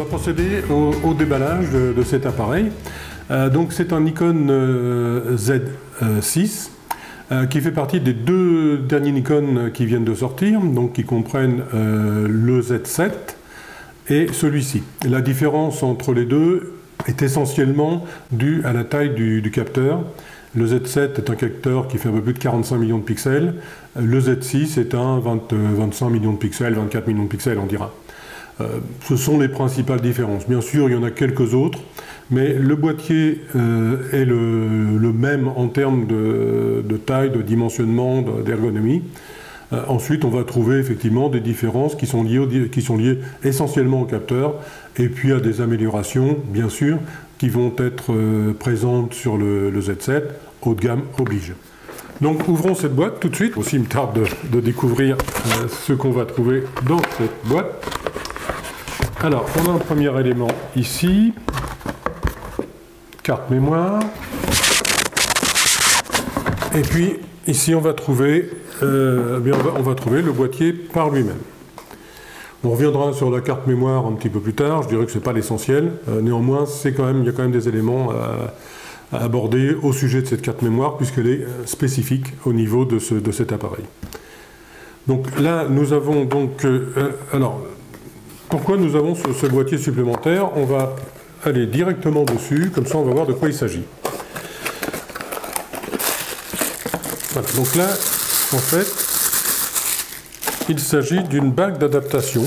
procéder au déballage de cet appareil. Donc c'est un Nikon Z6 qui fait partie des deux derniers Nikon qui viennent de sortir, donc qui comprennent le Z7 et celui-ci. La différence entre les deux est essentiellement due à la taille du capteur. Le Z7 est un capteur qui fait un peu plus de 45 millions de pixels. Le Z6 est un 25 millions de pixels, 24 millions de pixels, on dira. Ce sont les principales différences. Bien sûr, il y en a quelques autres, mais le boîtier est le même en termes de taille, de dimensionnement, d'ergonomie. Ensuite, on va trouver effectivement des différences qui sont liées essentiellement au capteur, et puis à des améliorations, bien sûr, qui vont être présentes sur le Z7, haut de gamme oblige. Donc ouvrons cette boîte tout de suite. Aussi, il me tarde de découvrir ce qu'on va trouver dans cette boîte. Alors, on a un premier élément ici, carte mémoire, et puis ici on va trouver, on va trouver le boîtier par lui-même. On reviendra sur la carte mémoire un petit peu plus tard, je dirais que ce n'est pas l'essentiel, néanmoins il y a quand même des éléments à aborder au sujet de cette carte mémoire puisqu'elle est spécifique au niveau de cet appareil. Donc là nous avons donc, alors pourquoi nous avons ce boîtier supplémentaire? On va aller directement dessus, comme ça on va voir de quoi il s'agit. Voilà, donc là en fait il s'agit d'une bague d'adaptation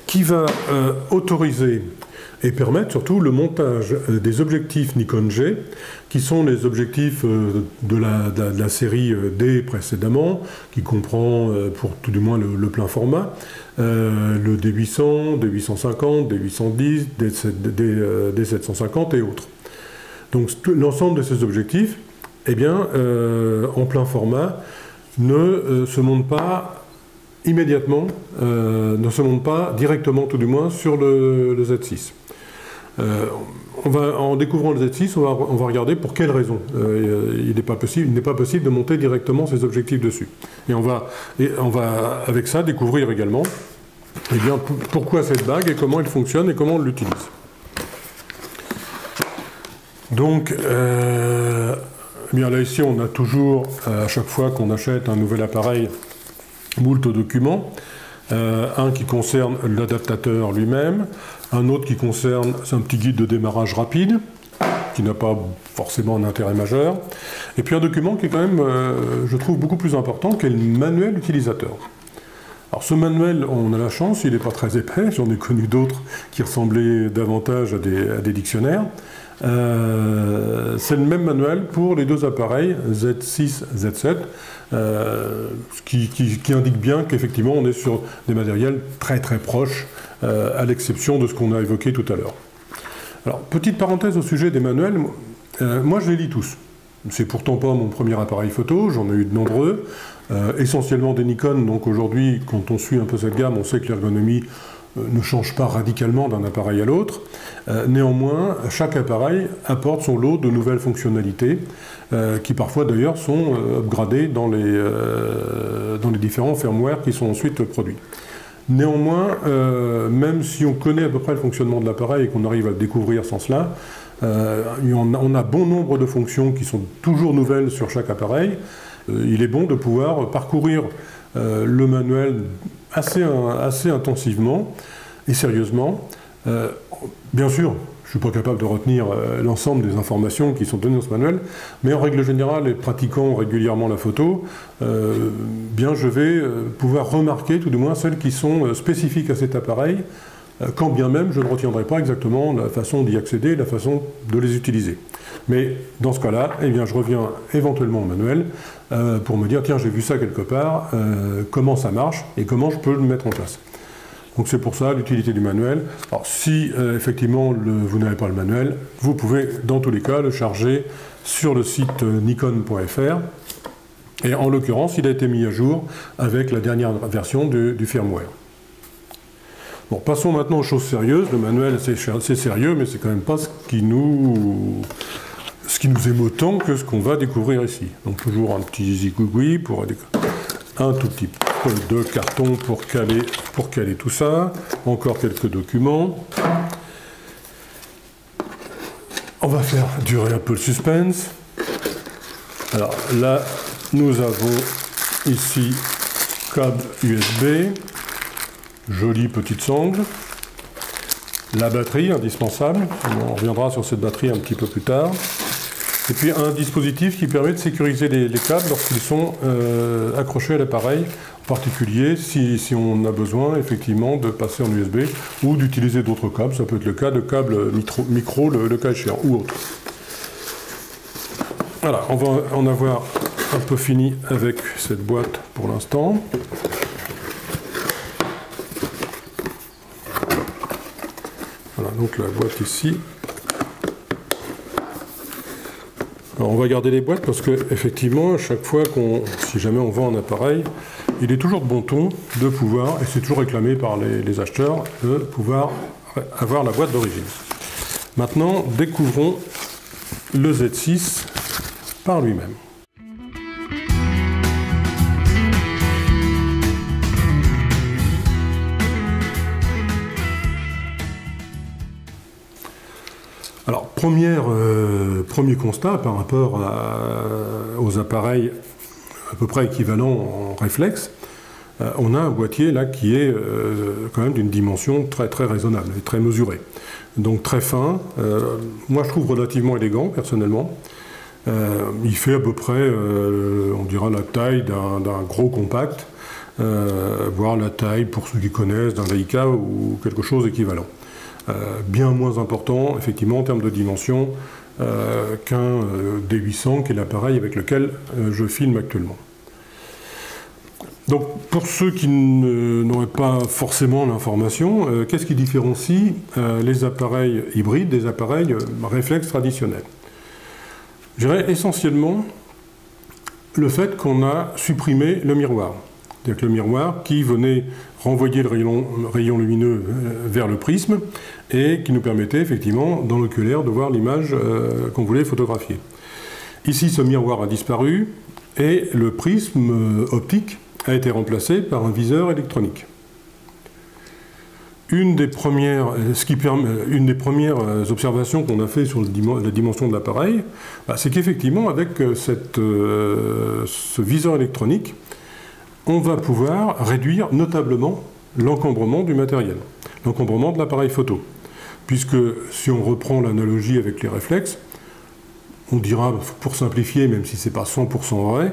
qui va autoriser et permettre surtout le montage des objectifs Nikon G, qui sont les objectifs de la série D précédemment, qui comprend pour tout du moins le plein format, le D800, D850, D810, D750 et autres. Donc l'ensemble de ces objectifs, eh bien, en plein format, ne se monte pas immédiatement, ne se monte pas directement tout du moins sur le Z6. En découvrant le Z6, on va regarder pour quelles raisons il n'est pas possible de monter directement ces objectifs dessus. Et on va avec ça découvrir également eh bien, pourquoi cette bague et comment elle fonctionne et comment on l'utilise. Donc, eh bien là ici on a toujours, à chaque fois qu'on achète un nouvel appareil, moult documents. Un qui concerne l'adaptateur lui-même, un autre qui concerne, c'est un petit guide de démarrage rapide, qui n'a pas forcément un intérêt majeur, et puis un document qui est quand même, je trouve, beaucoup plus important, qui est le manuel utilisateur. Alors ce manuel, on a la chance, il n'est pas très épais, j'en ai connu d'autres qui ressemblaient davantage à des dictionnaires. C'est le même manuel pour les deux appareils, Z6, Z7, qui indique bien qu'effectivement on est sur des matériels très très proches, à l'exception de ce qu'on a évoqué tout à l'heure. Alors, petite parenthèse au sujet des manuels, moi je les lis tous. C'est pourtant pas mon premier appareil photo, j'en ai eu de nombreux, essentiellement des Nikon, donc aujourd'hui, quand on suit un peu cette gamme, on sait que l'ergonomie ne change pas radicalement d'un appareil à l'autre. Néanmoins, chaque appareil apporte son lot de nouvelles fonctionnalités, qui parfois d'ailleurs sont upgradées dans les différents firmware qui sont ensuite produits. Néanmoins, même si on connaît à peu près le fonctionnement de l'appareil et qu'on arrive à le découvrir sans cela, on a bon nombre de fonctions qui sont toujours nouvelles sur chaque appareil. Il est bon de pouvoir parcourir le manuel assez intensivement et sérieusement. Bien sûr, je ne suis pas capable de retenir l'ensemble des informations qui sont données dans ce manuel, mais en règle générale, et pratiquant régulièrement la photo, bien je vais pouvoir remarquer tout du moins celles qui sont spécifiques à cet appareil, quand bien même je ne retiendrai pas exactement la façon d'y accéder, la façon de les utiliser. Mais dans ce cas-là, eh bien, je reviens éventuellement au manuel pour me dire, tiens, j'ai vu ça quelque part, comment ça marche et comment je peux le mettre en place. Donc c'est pour ça l'utilité du manuel. Alors si effectivement vous n'avez pas le manuel, vous pouvez dans tous les cas le charger sur le site nikon.fr. Et en l'occurrence, il a été mis à jour avec la dernière version du firmware. Bon, passons maintenant aux choses sérieuses. Le manuel, c'est sérieux, mais c'est quand même pas ce qui nous émeut tant que ce qu'on va découvrir ici. Donc toujours un petit zigouigoui pour un tout petit peu. de carton pour caler tout ça. Encore quelques documents. On va faire durer un peu le suspense. Alors là, nous avons ici câble USB, jolie petite sangle, la batterie indispensable, on reviendra sur cette batterie un petit peu plus tard, et puis un dispositif qui permet de sécuriser les câbles lorsqu'ils sont accrochés à l'appareil, en particulier si on a besoin effectivement de passer en USB ou d'utiliser d'autres câbles, ça peut être le cas de câbles micro le cas échéant, ou autre. Voilà, on va en avoir un peu fini avec cette boîte pour l'instant. Voilà, donc la boîte ici. Alors on va garder les boîtes parce que effectivement, à chaque fois si jamais on vend un appareil, il est toujours de bon ton de pouvoir, et c'est toujours réclamé par les acheteurs, de pouvoir avoir la boîte d'origine. Maintenant, découvrons le Z6 par lui-même. Alors, premier constat par rapport aux appareils à peu près équivalents en réflexe, on a un boîtier là qui est quand même d'une dimension très très raisonnable et très mesurée. Donc très fin, moi je trouve relativement élégant personnellement. Il fait à peu près, on dira, la taille d'un gros compact, voire la taille, pour ceux qui connaissent, d'un Leica ou quelque chose d'équivalent. Bien moins important, effectivement, en termes de dimension, qu'un D800, qui est l'appareil avec lequel je filme actuellement. Donc, pour ceux qui n'auraient pas forcément l'information, qu'est-ce qui différencie les appareils hybrides des appareils réflexes traditionnels? Je dirais essentiellement le fait qu'on a supprimé le miroir. C'est-à-dire que le miroir qui venait renvoyer le rayon lumineux vers le prisme et qui nous permettait effectivement dans l'oculaire de voir l'image qu'on voulait photographier. Ici, ce miroir a disparu et le prisme optique a été remplacé par un viseur électronique. Une des premières observations qu'on a fait sur la dimension de l'appareil, c'est qu'effectivement, avec ce viseur électronique, on va pouvoir réduire notablement l'encombrement du matériel, l'encombrement de l'appareil photo. Puisque si on reprend l'analogie avec les réflexes, on dira, pour simplifier, même si ce n'est pas 100% vrai,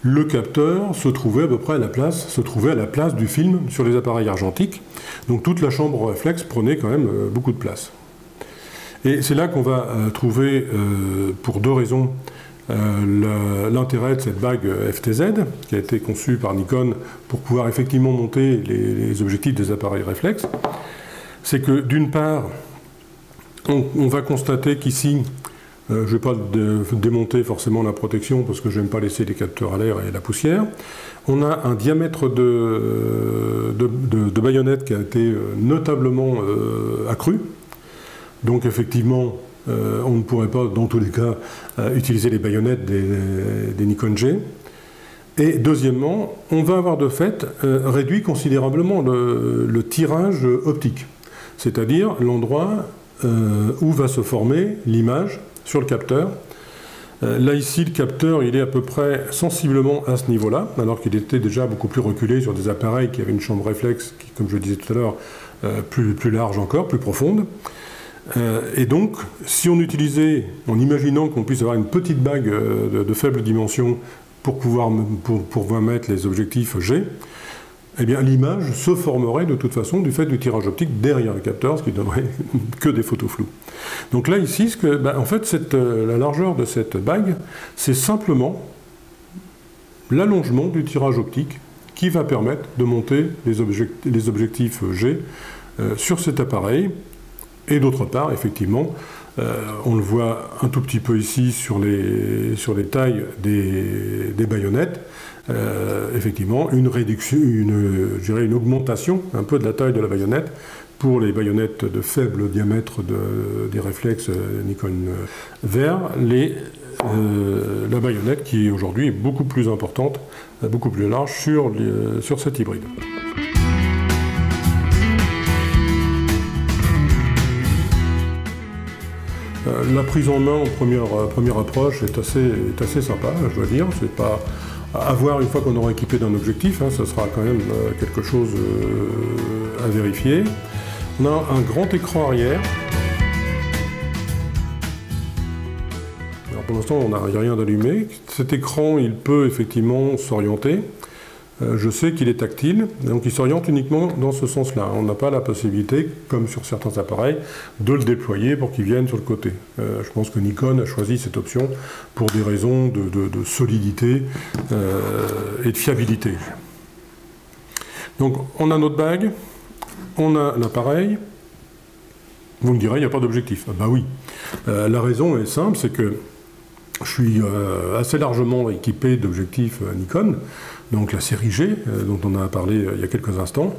le capteur se trouvait à peu près à la place du film sur les appareils argentiques. Donc toute la chambre réflexe prenait quand même beaucoup de place. Et c'est là qu'on va trouver, pour deux raisons, l'intérêt de cette bague FTZ, qui a été conçue par Nikon pour pouvoir effectivement monter les objectifs des appareils réflexes. C'est que d'une part, on va constater qu'ici, je ne vais pas démonter forcément la protection parce que je n'aime pas laisser les capteurs à l'air et la poussière. On a un diamètre de baïonnette qui a été notablement accru. Donc effectivement, on ne pourrait pas, dans tous les cas, utiliser les baïonnettes des Nikon G. Et deuxièmement, on va avoir de fait réduit considérablement le tirage optique, c'est-à-dire l'endroit où va se former l'image sur le capteur. Là ici, le capteur, il est à peu près sensiblement à ce niveau-là, alors qu'il était déjà beaucoup plus reculé sur des appareils qui avaient une chambre réflexe, qui, comme je le disais tout à l'heure, plus large encore, plus profonde. Et donc, si on utilisait, en imaginant qu'on puisse avoir une petite bague de faible dimension pour pouvoir mettre les objectifs G, eh bien l'image se formerait de toute façon du fait du tirage optique derrière le capteur, ce qui ne donnerait que des photos floues. Donc là, ici, en fait, la largeur de cette bague, c'est simplement l'allongement du tirage optique qui va permettre de monter les objectifs G sur cet appareil. Et d'autre part, effectivement, on le voit un tout petit peu ici sur les tailles des baïonnettes, effectivement, une augmentation un peu de la taille de la baïonnette pour les baïonnettes de faible diamètre des réflexes Nikon vers la baïonnette qui aujourd'hui est beaucoup plus importante, beaucoup plus large sur cet hybride. La prise en main en première approche est assez sympa, je dois dire. C'est pas à voir une fois qu'on aura équipé d'un objectif, ça sera quand même quelque chose à vérifier. On a un grand écran arrière. Alors pour l'instant, il n'y a rien d'allumé. Cet écran, il peut effectivement s'orienter. Je sais qu'il est tactile, donc il s'oriente uniquement dans ce sens-là. On n'a pas la possibilité, comme sur certains appareils, de le déployer pour qu'il vienne sur le côté. Je pense que Nikon a choisi cette option pour des raisons de solidité et de fiabilité. Donc on a notre bague, on a l'appareil. Vous me direz, il n'y a pas d'objectif. Ah bah oui. La raison est simple, c'est que je suis assez largement équipé d'objectifs Nikon, donc la série G, dont on a parlé il y a quelques instants,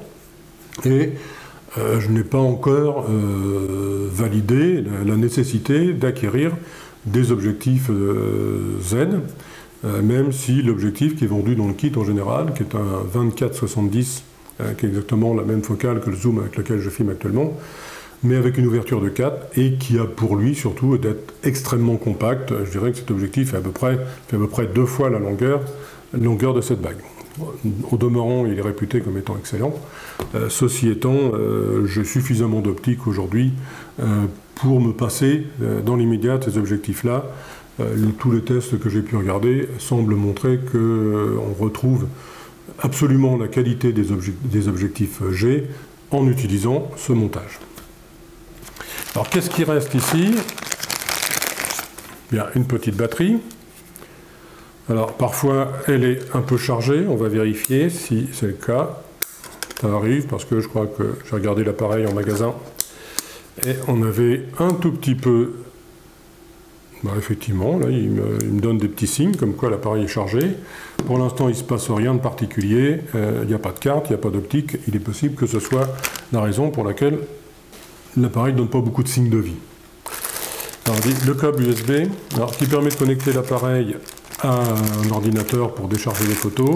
et je n'ai pas encore validé la nécessité d'acquérir des objectifs Z, même si l'objectif qui est vendu dans le kit en général, qui est un 24-70, qui est exactement la même focale que le zoom avec lequel je filme actuellement, mais avec une ouverture de 4 et qui a pour lui surtout d'être extrêmement compact. Je dirais que cet objectif fait à peu près 2 fois la longueur de cette bague. Au demeurant, il est réputé comme étant excellent. Ceci étant, j'ai suffisamment d'optique aujourd'hui pour me passer dans l'immédiat de ces objectifs-là. Tous les tests que j'ai pu regarder semblent montrer qu'on retrouve absolument la qualité des objectifs G en utilisant ce montage. Alors qu'est-ce qui reste ici? Bien, une petite batterie. Alors parfois elle est un peu chargée, on va vérifier si c'est le cas. Ça arrive parce que je crois que j'ai regardé l'appareil en magasin et on avait un tout petit peu... effectivement, là il me donne des petits signes comme quoi l'appareil est chargé. Pour l'instant il ne se passe rien de particulier, il n'y a pas de carte, il n'y a pas d'optique. Il est possible que ce soit la raison pour laquelle l'appareil ne donne pas beaucoup de signes de vie. Alors, le câble USB, qui permet de connecter l'appareil à un ordinateur pour décharger les photos.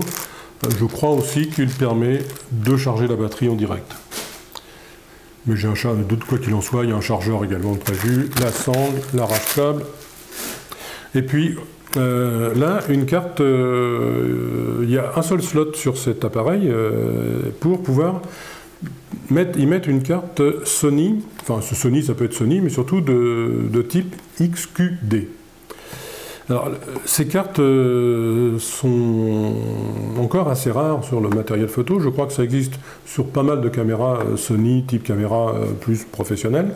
Je crois aussi qu'il permet de charger la batterie en direct. Mais j'ai un chargeur, de quoi qu'il en soit, il y a un chargeur également prévu, la sangle, l'arrache-câble. Et puis là, une carte, il y a un seul slot sur cet appareil pour pouvoir y mettre une carte Sony, enfin ce Sony ça peut être Sony, mais surtout de type XQD. Alors ces cartes sont encore assez rares sur le matériel photo, je crois que ça existe sur pas mal de caméras Sony, type caméra plus professionnelle.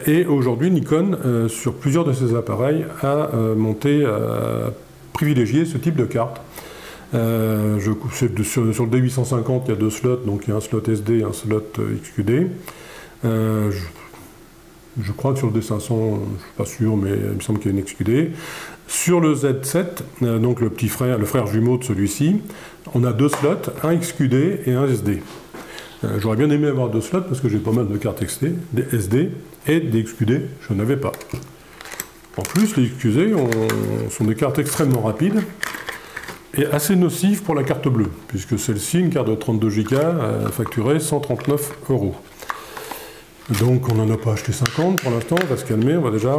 Et aujourd'hui Nikon, sur plusieurs de ses appareils, a privilégié ce type de carte. Sur le D850, il y a 2 slots, donc il y a un slot SD et un slot XQD. Je crois que sur le D500, je ne suis pas sûr, mais il me semble qu'il y a une XQD. Sur le Z7, donc le frère jumeau de celui-ci, on a 2 slots, un XQD et un SD. J'aurais bien aimé avoir 2 slots parce que j'ai pas mal de cartes des SD et des XQD, je n'avais pas. En plus, les XQD sont des cartes extrêmement rapides et assez nocive pour la carte bleue, puisque celle-ci, une carte de 32 Go, facturée 139 €. Donc on n'en a pas acheté 50 pour l'instant, on va se calmer, on va déjà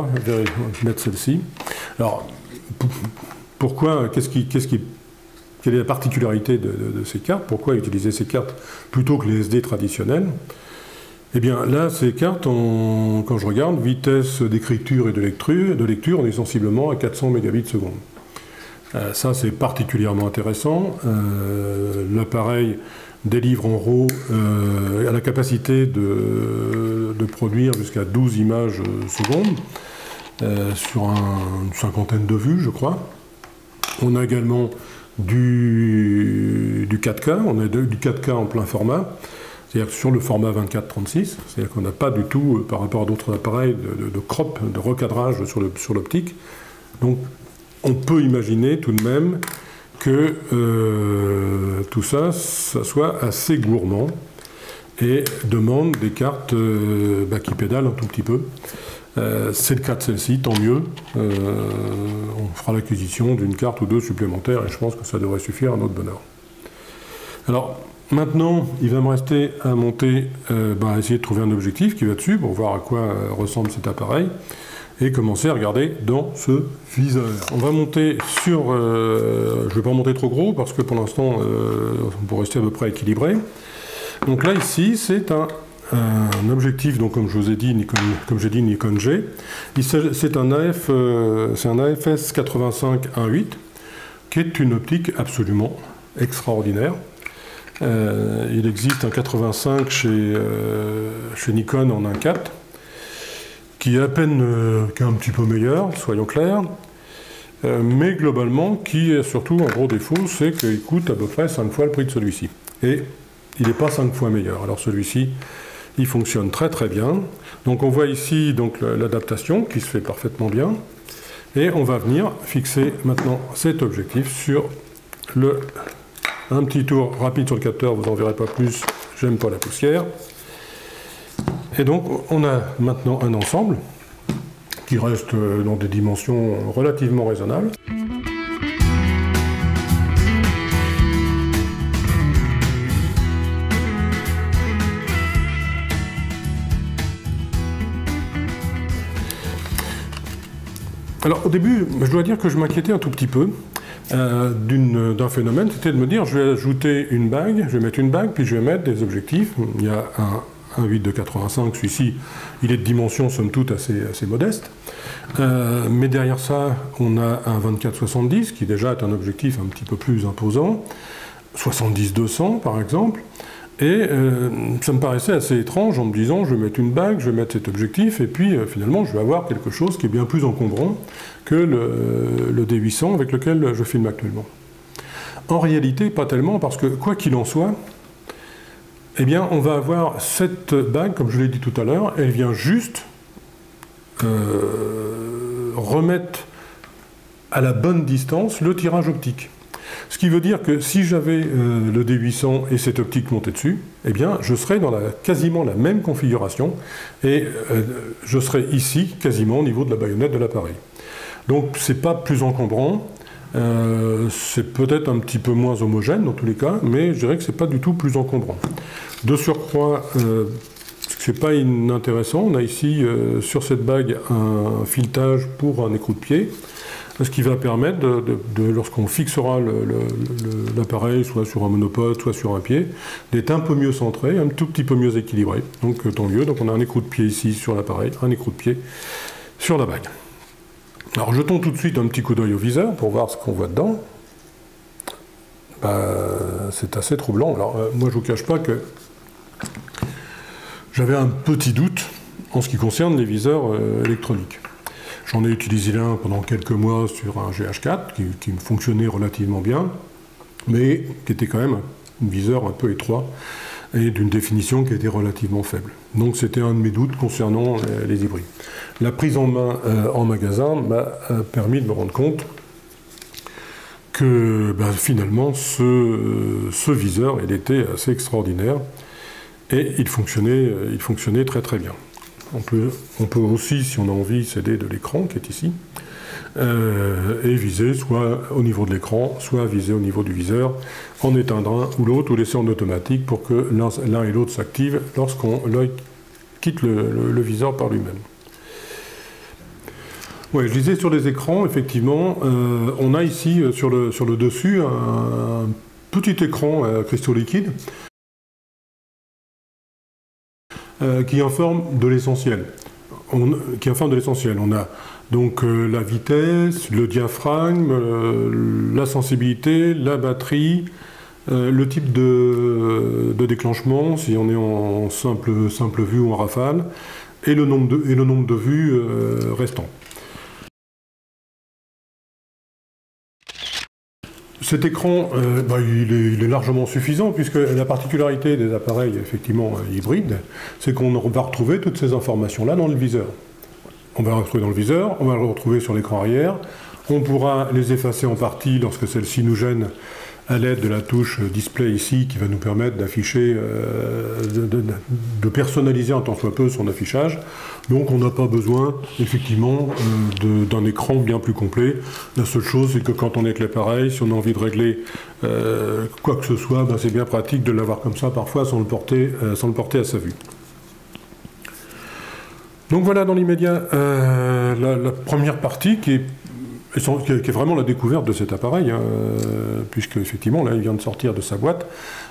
mettre celle-ci. Alors, pourquoi, quelle est la particularité de ces cartes? Pourquoi utiliser ces cartes plutôt que les SD traditionnelles? Eh bien là, ces cartes, quand je regarde, vitesse d'écriture et de lecture, on est sensiblement à 400 mégabits seconde. Ça, c'est particulièrement intéressant. L'appareil délivre en RAW a la capacité de produire jusqu'à 12 images secondes sur une cinquantaine de vues, je crois. On a également du 4K, on a du 4K en plein format, c'est-à-dire sur le format 24-36, c'est-à-dire qu'on n'a pas du tout, par rapport à d'autres appareils, de crop, de recadrage sur l'optique. Donc, on peut imaginer tout de même que tout ça soit assez gourmand et demande des cartes qui pédalent un tout petit peu. C'est le cas de celle-ci, tant mieux. On fera l'acquisition d'une carte ou deux supplémentaires et je pense que ça devrait suffire à notre bonheur. Alors, maintenant, il va me rester à monter, essayer de trouver un objectif qui va dessus pour voir à quoi ressemble cet appareil et commencer à regarder dans ce viseur. On va monter sur... je ne vais pas monter trop gros parce que pour l'instant, on peut rester à peu près équilibré. Donc là, ici, c'est un objectif, donc comme je vous ai dit, Nikon G. C'est un AFS 85-1.8 qui est une optique absolument extraordinaire. Il existe un 85 chez Nikon en 1.4 qui est à peine qui est un petit peu meilleur, soyons clairs, mais globalement qui est surtout un gros défaut, c'est qu'il coûte à peu près 5 fois le prix de celui-ci. Et il n'est pas 5 fois meilleur. Alors celui-ci, il fonctionne très très bien. Donc on voit ici l'adaptation qui se fait parfaitement bien. Et on va venir fixer maintenant cet objectif sur un petit tour rapide sur le capteur, vous n'en verrez pas plus, j'aime pas la poussière. Et donc on a maintenant un ensemble qui reste dans des dimensions relativement raisonnables. Alors au début, je dois dire que je m'inquiétais un tout petit peu d'un phénomène, c'était de me dire je vais ajouter une bague, je vais mettre une bague, puis je vais mettre des objectifs. Il y a un 8 de 85, celui-ci, il est de dimension somme toute assez modeste. Mais derrière ça, on a un 24-70 qui déjà est un objectif un petit peu plus imposant, 70-200 par exemple. Et ça me paraissait assez étrange en me disant je vais mettre une bague, je vais mettre cet objectif et puis finalement je vais avoir quelque chose qui est bien plus encombrant que le D800 avec lequel je filme actuellement. En réalité pas tellement parce que quoi qu'il en soit, eh bien on va avoir cette bague, comme je l'ai dit tout à l'heure, elle vient juste remettre à la bonne distance le tirage optique. Ce qui veut dire que si j'avais le D800 et cette optique montée dessus, eh bien, je serais dans quasiment la même configuration et je serais ici, quasiment au niveau de la baïonnette de l'appareil. Donc, c'est pas plus encombrant, c'est peut-être un petit peu moins homogène dans tous les cas, mais je dirais que c'est pas du tout plus encombrant. De surcroît, c'est pas inintéressant, on a ici sur cette bague un filetage pour un écrou de pied, ce qui va permettre, lorsqu'on fixera l'appareil, soit sur un monopode, soit sur un pied, d'être un peu mieux centré, un tout petit peu mieux équilibré. Donc tant mieux. Donc on a un écrou de pied ici sur l'appareil, un écrou de pied sur la bague. Alors jetons tout de suite un petit coup d'œil au viseur pour voir ce qu'on voit dedans. C'est assez troublant. Alors moi je ne vous cache pas que j'avais un petit doute en ce qui concerne les viseurs électroniques. J'en ai utilisé l'un pendant quelques mois sur un GH4 qui fonctionnait relativement bien, mais qui était quand même un viseur un peu étroit et d'une définition qui était relativement faible. Donc c'était un de mes doutes concernant les hybrides. La prise en main en magasin m'a permis de me rendre compte que finalement ce viseur il était assez extraordinaire et il fonctionnait très très bien. On peut aussi, si on a envie, s'aider de l'écran qui est ici, et viser soit au niveau de l'écran, soit viser au niveau du viseur, en éteindre un ou l'autre, ou laisser en automatique pour que l'un et l'autre s'activent lorsqu'on quitte le viseur par lui-même. Ouais, je disais sur les écrans, effectivement, on a ici sur le dessus un petit écran cristaux liquides, qui informe de l'essentiel. On a donc la vitesse, le diaphragme, la sensibilité, la batterie, le type de déclenchement, si on est en simple vue ou en rafale, et le nombre de vues restant. Cet écran, il est largement suffisant, puisque la particularité des appareils effectivement hybrides, c'est qu'on va retrouver toutes ces informations-là dans le viseur. On va le retrouver dans le viseur, on va le retrouver sur l'écran arrière, on pourra les effacer en partie lorsque celle-ci nous gêne à l'aide de la touche display ici qui va nous permettre d'afficher, de personnaliser un tant soit peu son affichage. Donc on n'a pas besoin effectivement d'un écran bien plus complet. La seule chose c'est que quand on est avec l'appareil, si on a envie de régler quoi que ce soit, ben c'est bien pratique de l'avoir comme ça parfois sans le porter à sa vue. Donc voilà dans l'immédiat la première partie qui est vraiment la découverte de cet appareil, hein, puisque effectivement là il vient de sortir de sa boîte.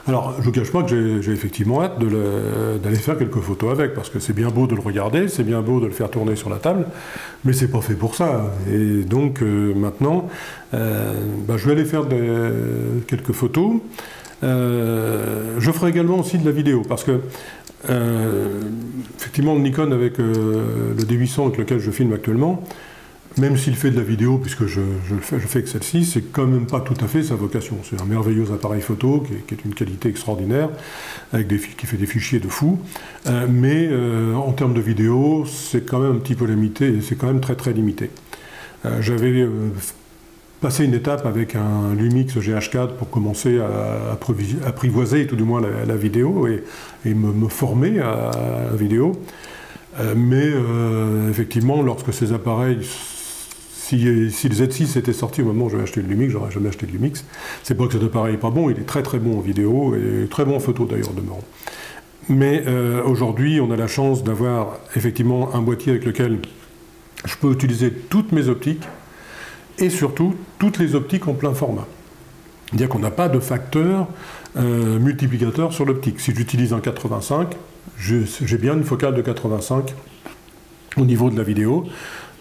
Alors je ne vous cache pas que j'ai effectivement hâte d'aller faire quelques photos avec, parce que c'est bien beau de le regarder, c'est bien beau de le faire tourner sur la table, mais c'est pas fait pour ça. Et donc maintenant, je vais aller faire quelques photos. Je ferai également aussi de la vidéo, parce que effectivement le Nikon avec le D800 avec lequel je filme actuellement, même s'il fait de la vidéo, puisque je fais que celle-ci, c'est quand même pas tout à fait sa vocation. C'est un merveilleux appareil photo qui est une qualité extraordinaire, qui fait des fichiers de fou, mais en termes de vidéo, c'est quand même un petit peu limité, et c'est quand même très très limité. J'avais passé une étape avec un Lumix GH4 pour commencer à apprivoiser tout du moins la vidéo et me former à la vidéo. Mais effectivement, lorsque ces appareils, si le Z6 était sorti au moment où j'avais acheté le Lumix, j'aurais jamais acheté de Lumix. C'est pas que cet appareil n'est pas bon, il est très très bon en vidéo et très bon en photo d'ailleurs demeurant. Mais aujourd'hui, on a la chance d'avoir effectivement un boîtier avec lequel je peux utiliser toutes mes optiques et surtout toutes les optiques en plein format. C'est-à-dire qu'on n'a pas de facteur multiplicateur sur l'optique. Si j'utilise un 85, j'ai bien une focale de 85 au niveau de la vidéo.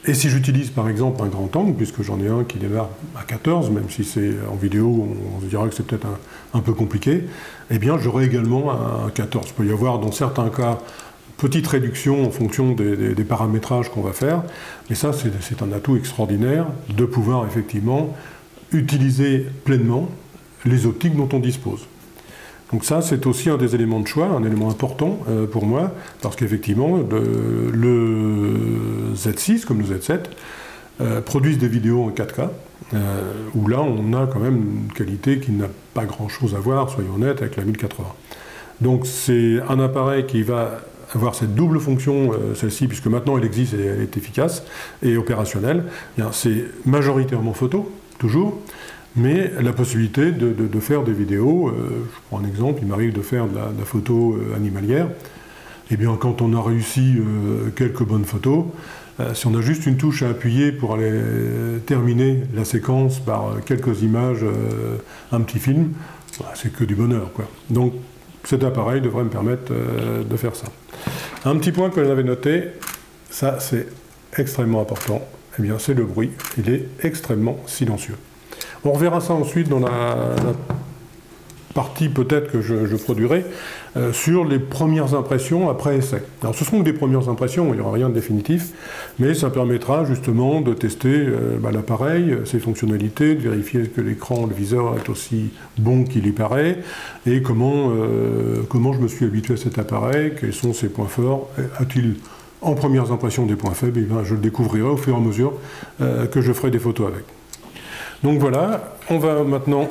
Et si j'utilise par exemple un grand angle, puisque j'en ai un qui démarre à 14, même si c'est en vidéo, on se dira que c'est peut-être un peu compliqué, eh bien j'aurai également un 14. Il peut y avoir dans certains cas petite réduction en fonction des paramétrages qu'on va faire, mais ça c'est un atout extraordinaire de pouvoir effectivement utiliser pleinement les optiques dont on dispose. Donc ça, c'est aussi un des éléments de choix, un élément important pour moi, parce qu'effectivement, le Z6, comme le Z7, produisent des vidéos en 4K, où là, on a quand même une qualité qui n'a pas grand-chose à voir, soyons honnêtes, avec la 1080. Donc c'est un appareil qui va avoir cette double fonction, celle-ci, puisque maintenant elle existe et elle est efficace et opérationnelle. C'est majoritairement photo, toujours, mais la possibilité de faire des vidéos, je prends un exemple, il m'arrive de faire de la photo animalière, et bien quand on a réussi quelques bonnes photos, si on a juste une touche à appuyer pour aller terminer la séquence par quelques images, un petit film, c'est que du bonheur, quoi. Donc cet appareil devrait me permettre de faire ça. Un petit point que j'avais noté, ça c'est extrêmement important, eh bien c'est le bruit, il est extrêmement silencieux. On reverra ça ensuite dans la partie peut-être que je produirai sur les premières impressions après essai. Alors ce seront que des premières impressions, il n'y aura rien de définitif, mais ça permettra justement de tester l'appareil, ses fonctionnalités, de vérifier que l'écran, le viseur est aussi bon qu'il y paraît, et comment je me suis habitué à cet appareil, quels sont ses points forts, a-t-il en premières impressions des points faibles, et bien, je le découvrirai au fur et à mesure que je ferai des photos avec. Donc voilà, on va maintenant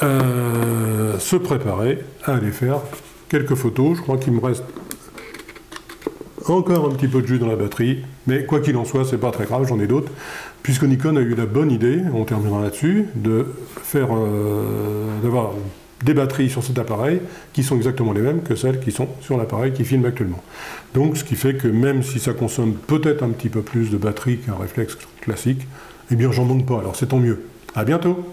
se préparer à aller faire quelques photos. Je crois qu'il me reste encore un petit peu de jus dans la batterie, mais quoi qu'il en soit, c'est pas très grave, j'en ai d'autres, puisque Nikon a eu la bonne idée, on terminera là-dessus, d'avoir des batteries sur cet appareil qui sont exactement les mêmes que celles qui sont sur l'appareil qui filme actuellement. Donc ce qui fait que même si ça consomme peut-être un petit peu plus de batterie qu'un réflexe classique, eh bien j'en manque pas, alors c'est tant mieux. À bientôt.